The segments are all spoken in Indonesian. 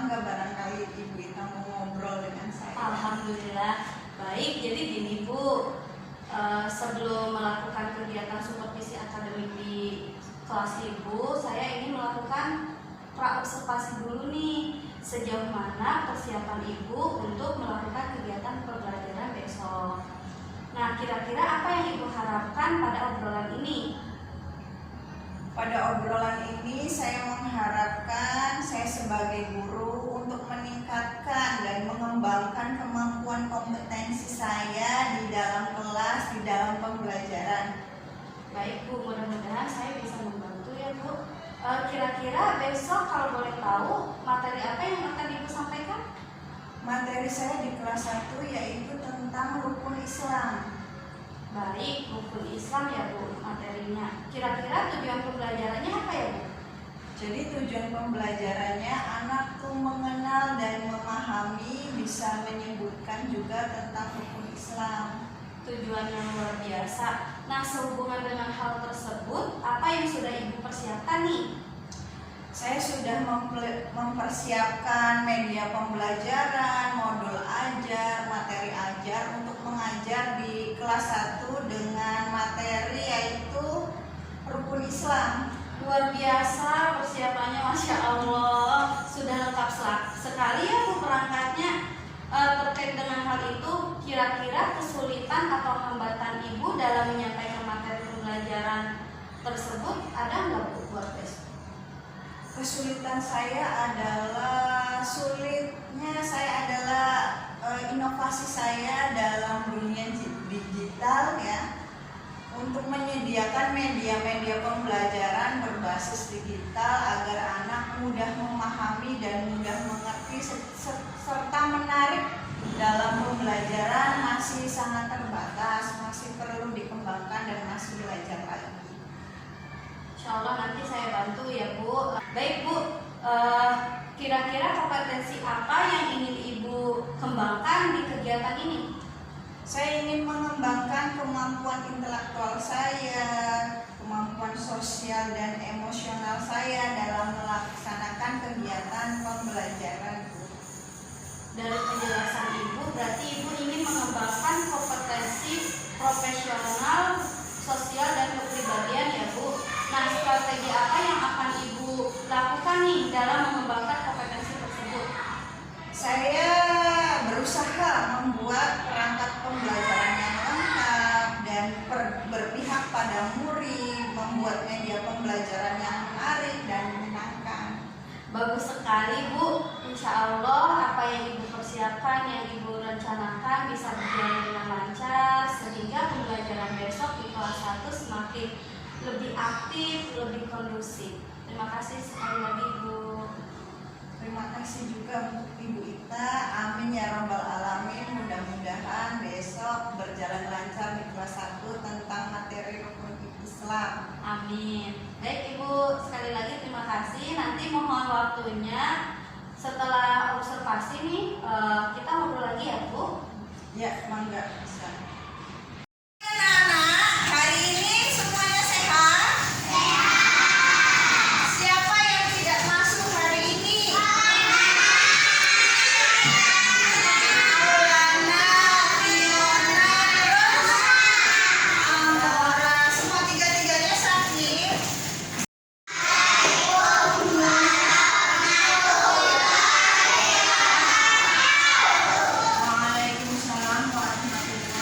mangga barangkali Ibu Ita mau ngobrol dengan saya. Alhamdulillah. Baik, jadi gini Bu, sebelum melakukan kegiatan supervisi akademik di kelas Ibu, saya ingin melakukan praobservasi dulu nih, sejauh mana persiapan Ibu untuk melakukan kegiatan pembelajaran besok. Nah, kira-kira apa yang Ibu harapkan pada obrolan ini? Pada obrolan ini saya mengharapkan saya sebagai guru untuk meningkatkan dan mengembangkan kemampuan kompetensi saya di dalam kelas, di dalam pembelajaran. Baik Bu, mudah-mudahan saya bisa membantu ya Bu. Kira-kira besok kalau boleh tahu materi apa yang akan Ibu sampaikan? Materi saya di kelas 1 yaitu tentang rukun Islam. Baik, rukun Islam ya Bu materinya. Kira-kira tujuan pembelajarannya apa ya Bu? Jadi tujuan pembelajarannya anak tuh mengenal dan memahami, bisa menyebutkan juga tentang rukun Islam. Tujuan yang luar biasa. Nah, sehubungan dengan hal tersebut, apa yang sudah Ibu persiapkan nih? Saya sudah mempersiapkan media pembelajaran, modul ajar, materi ajar untuk mengajar di kelas 1 dengan materi yaitu rukun Islam. Luar biasa persiapannya, Masya Allah. Sudah lengkap sekali ya Bu perangkatnya. Terkait dengan hal itu, kira-kira kesulitan atau hambatan Ibu dalam menyampaikan materi pembelajaran tersebut ada nggak Bu buat besok? Kesulitan saya adalah inovasi saya dalam dunia digital ya, untuk menyediakan media-media pembelajaran berbasis digital agar anak mudah memahami dan mudah mengerti serta menarik dalam pembelajaran masih sangat terbatas, masih perlu dikembangkan dan masih belajar lagi. Insya Allah nanti saya bantu ya Bu. Baik Bu, kira-kira kompetensi apa yang ingin Ibu kembangkan di kegiatan ini? Saya ingin mengembangkan kemampuan intelektual saya, kemampuan sosial dan emosional saya dalam melaksanakan kegiatan pembelajaran. Dari penjelasan Ibu, berarti Ibu ingin mengembangkan kompetensi profesional, sosial, dan kepribadian ya Bu. Nah, strategi apa yang akan Ibu lakukan nih dalam mengembangkan kompetensi tersebut? Saya berusaha membuat perangkat pembelajaran yang lengkap dan berpihak pada murid, membuat media pembelajaran yang menarik dan menyenangkan. Bagus sekali Bu. Insya Allah apa yang Ibu persiapkan, yang Ibu rencanakan bisa berjalan dengan lancar, sehingga pembelajaran besok di kelas 1 semakin lebih aktif, lebih kondusif. Terima kasih sekali lagi Bu. Terima kasih juga untuk Ibu Ita. Amin ya rabbal alamin. Mudah-mudahan besok berjalan lancar di kelas 1 tentang materi rukun Islam. Amin. Baik Ibu, sekali lagi terima kasih. Nanti mohon waktunya setelah observasi nih, kita ngobrol lagi ya Bu. Ya, mangga bisa. Waalaikumsalam warahmatullahi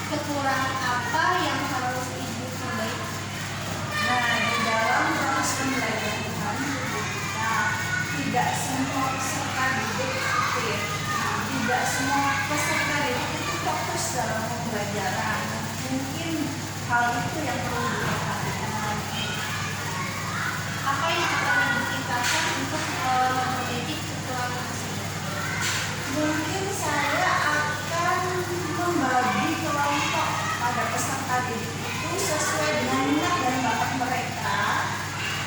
kekurangan apa yang harus Ibu perbaiki? Nah, di dalam proses pembelajaran kita tidak semua peserta didik itu ya, tidak semua peserta didik itu fokus dalam pembelajaran. Mungkin hal itu yang perlu diperhatikan. Apa yang akan Ibu tingkatkan untuk memperbaiki kekurangan tersebut? Mungkin saya akan membagi kelompok pada peserta didik itu sesuai dengan minat dan bakat mereka.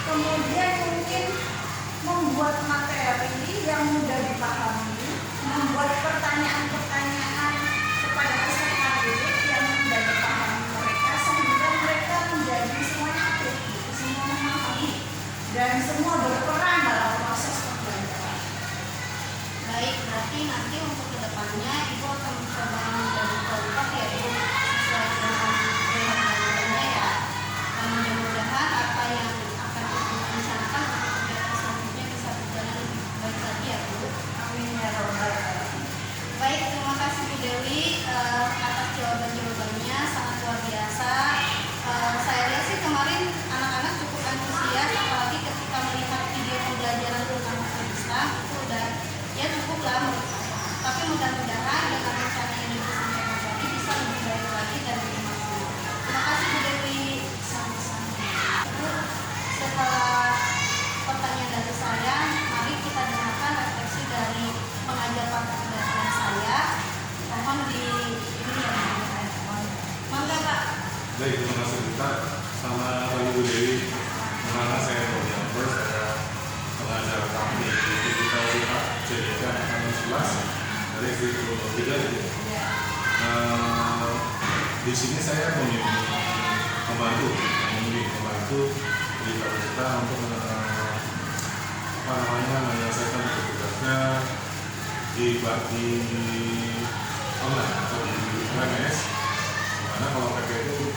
Kemudian mungkin membuat materi yang mudah dipahami, membuat pertanyaan-pertanyaan kepada peserta didik yang mudah dipahami mereka, sehingga mereka menjadi semuanya aktif, semua memahami dan semua berperan dalam proses pembelajaran. Baik, berarti nanti untuk kedepannya Ibu akan mencoba menjadi kelompok ya Ibu, sesuai dengan pembelajarannya ya. Dan mudah-mudahan apa yang akan Ibu rencanakan untuk kegiatan selanjutnya bisa berjalan lebih baik lagi ya Bu. Amin ya robbal alamin. Baik, terima kasih Bu Dewi atas jawaban-jawabannya, sangat luar biasa. Saya lihat sih kemarin anak-anak cukup antusias, apalagi ketika melihat video pembelajaran tentang hukum Islam itu udah ya cukup lah menurut saya. Tapi mudah-mudahan dengan rencana yang Ibu sampaikan tadi bisa lebih baik lagi dan lebih maksimal. Terima kasih Bu Dewi. Sama-sama. Bu, setelah pertanyaan dari saya, mari kita dengarkan refleksi dari pengajar partisipatif saya. Mohon di ini ya Bu. Mangga Pak. Baik, terima kasih kita. Selamat pagi Bu Dewi. Nama saya Roy Amber, saya pengajar kami di Digital Lihat CDK Angkatan 11 dari Institut 3 gitu. Di sini saya membantu di kita untuk menyelesaikan tugasnya di online atau di LMS. Karena kalau PP itu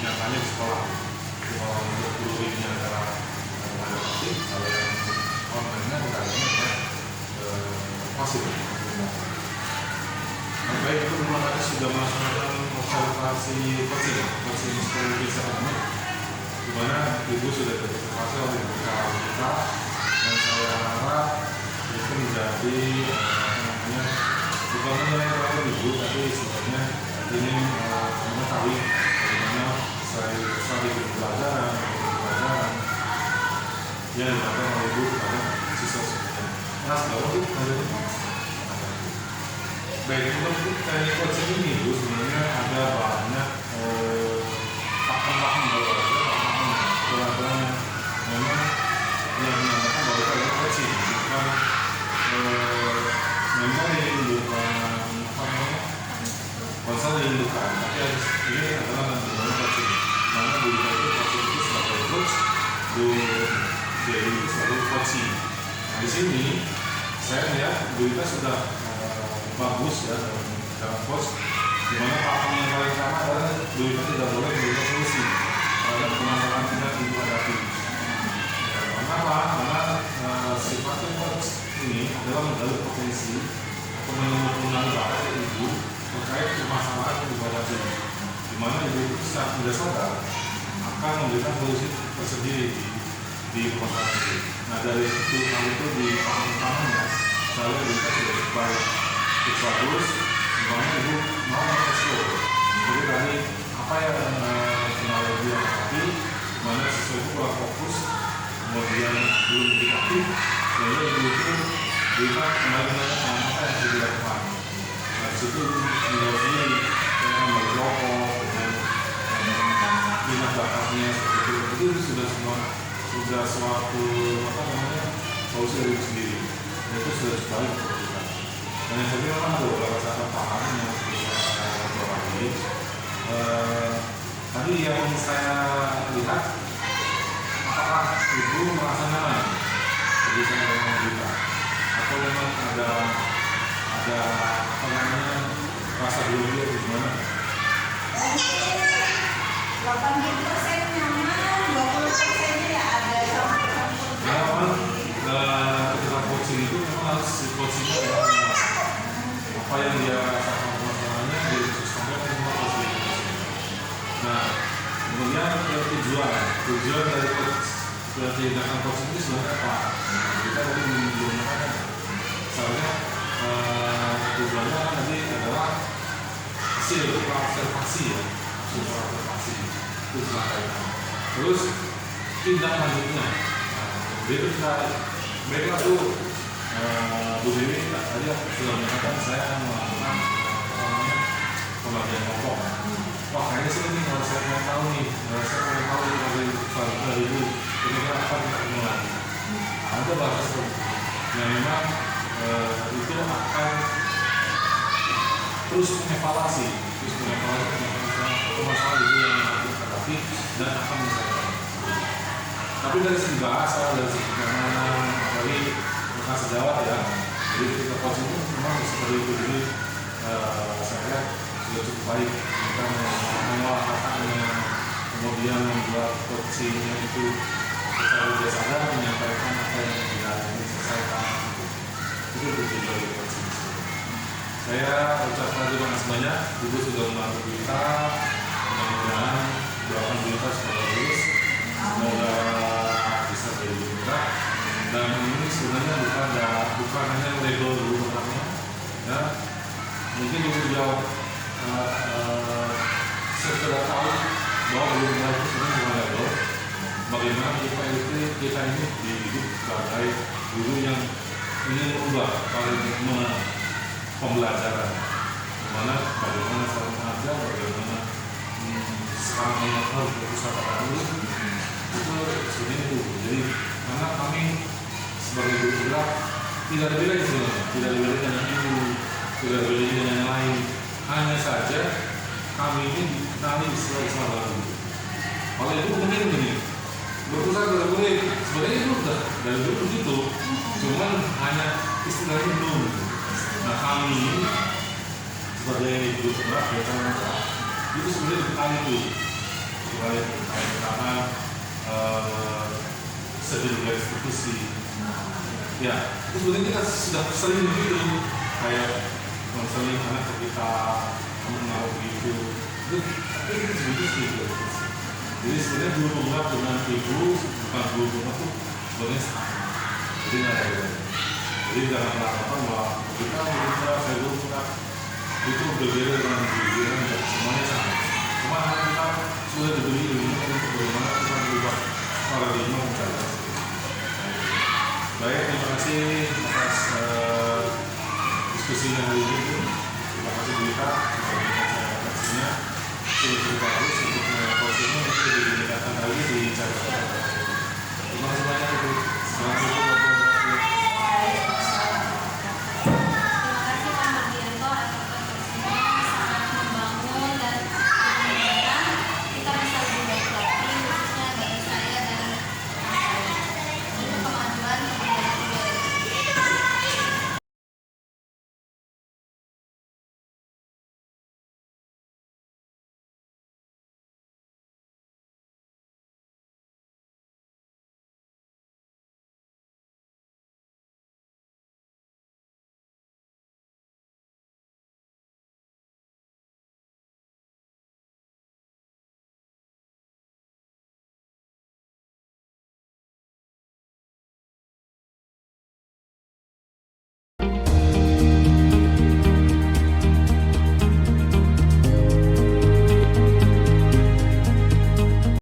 nyatanya di sekolah, itu kalau untuk guru ini antara ada praktik, kalau yang online-nya bukannya pasif. Baik, itu terima kasih sudah melaksanakan observasi coaching psikologis akademik, di mana Ibu sudah terobservasi oleh kita, dan saya harap itu menjadi bukan menilai Ibu, tapi sebenarnya ini mengetahui bagaimana strategi pembelajaran yang dilakukan oleh Ibu kepada siswa-siswanya. Mas, bahwa Bu, baik, untuk teknik coaching ini Bu, sebenarnya ada banyak pakem-pakem bahwa memang yang menandakan bahwa itu adalah coaching, bukan memang ini bukan konseling bukan, tapi ini adalah nanti coaching. Mana Bu Dita itu coaching itu sebagai coach, Bu Dewi itu sebagai coaching. Nah, di sini saya lihat Bu Dita sudah bagus ya dalam coach, di mana pakem yang paling utama adalah Bu Dita tidak boleh memberikan solusi terhadap permasalahan yang Ibu hadapi. Kenapa? Karena sifatnya coach ini adalah menggali potensi atau mengenali bakat Ibu terkait permasalahan yang Ibu hadapi, di mana Ibu itu secara tidak sadar akan memberikan solusi tersendiri di permasalahan itu. Nah, dari itu hal itu di paham utamanya saya lihat sudah cukup baik, cukup bagus, di mana Ibu mau mengeksplor. Jadi tadi apa yang kendala Ibu yang hadapi, di mana siswa itu kurang fokus, kemudian belum dikasih, sehingga Ibu itu bisa kembali menanyakan apa yang sudah dilakukan. Nah, disitu beliau sendiri dengan berkelompok dengan minat bakatnya seperti itu sudah suatu solusi dari itu sendiri. Dan itu sudah baik untuk kita. Dan yang kedua memang ada beberapa catatan yang bisa saya coba. Tadi yang saya lihat, apakah Ibu merasa nyaman berbicara dengan kita, atau memang ada apa namanya rasa dulu di mana? 80% nyaman, 20% ya ada campur-campur. Ya, memang ketika coaching itu memang harus coachingnya apa yang dia rasakan masalahnya dia khususkan dengan tujuan dari tindakan coaching itu sebenarnya apa? Kita tadi belum mengatakan. Soalnya tujuannya kan tadi adalah hasil observasi ya, hasil observasi itu disampaikan. Terus tindak lanjutnya, jadi mereka tuh Bu Dewi tadi sudah mengatakan saya akan melakukan pembagian kelompok. Wah kayaknya sih ini kalau saya mau tahu nih, saya mau tahu dari dulu kira-kira apa kita mulai. Ada bahasa seperti itu. Yang memang itu akan terus mengevaluasi masalah itu yang harus dihadapi dan akan menyelesaikan. Tapi dari segi bahasa, dari segi keamanan, dari bahasa Jawa ya, jadi ketika coaching itu memang seperti itu. Jadi saya lihat sudah cukup baik kita mengolah katanya, kemudian membuat coachingnya itu secara biasa sadar menyampaikan apa yang tidak ingin diselesaikan. Itu tujuan dari coaching. Saya ucapkan terima kasih banyak, Ibu sudah membantu kita. Mudah-mudahan doakan kita semoga lulus, semoga bisa jadi berkah. Dan ini sebenarnya bukan hanya label dulu orangnya, ya. Mungkin Ibu jawab sekedar tahu bahwa belum itu sebenarnya bukan label. Bagaimana kita ini dihidup sebagai guru yang ingin merubah paradigma pembelajaran, bagaimana cara mengajar, bagaimana sekarang yang harus berusaha pada dulu itu seperti itu. Jadi karena kami sebagai guru gerak tidak ada bedanya sebenarnya, tidak ada bedanya dengan ibu, tidak ada bedanya dengan yang lain. Hanya saja kami ini dikenali istilah baru. Kalau itu mungkin begini, berpusat dari boleh sebenarnya itu sudah dari dulu begitu, cuman hanya istilahnya belum. Nah kami sebagai guru gerak itu sebenarnya dikenali itu sebagai pertama segi institusi. Ya, itu sebenarnya kita sudah sering begitu, kayak konseling anak kita mengenal begitu. Tapi itu sebenarnya jadi sebenarnya guru penggerak dengan ibu bukan guru penggerak itu sebenarnya sama. Jadi nggak ada bedanya. Jadi jangan melakukan bahwa kita bergerak, saya bergerak itu berbeda dengan berbeda dan semuanya sama. Cuma kita sudah diberi ilmu untuk bagaimana kita berubah paradigma pembelajaran. Baik, terima kasih atas diskusinya hari ini. Terima kasih Dita sudah memberikan saya reaksinya. Sudah bagus untuk coachingnya, untuk ditingkatkan lagi di cara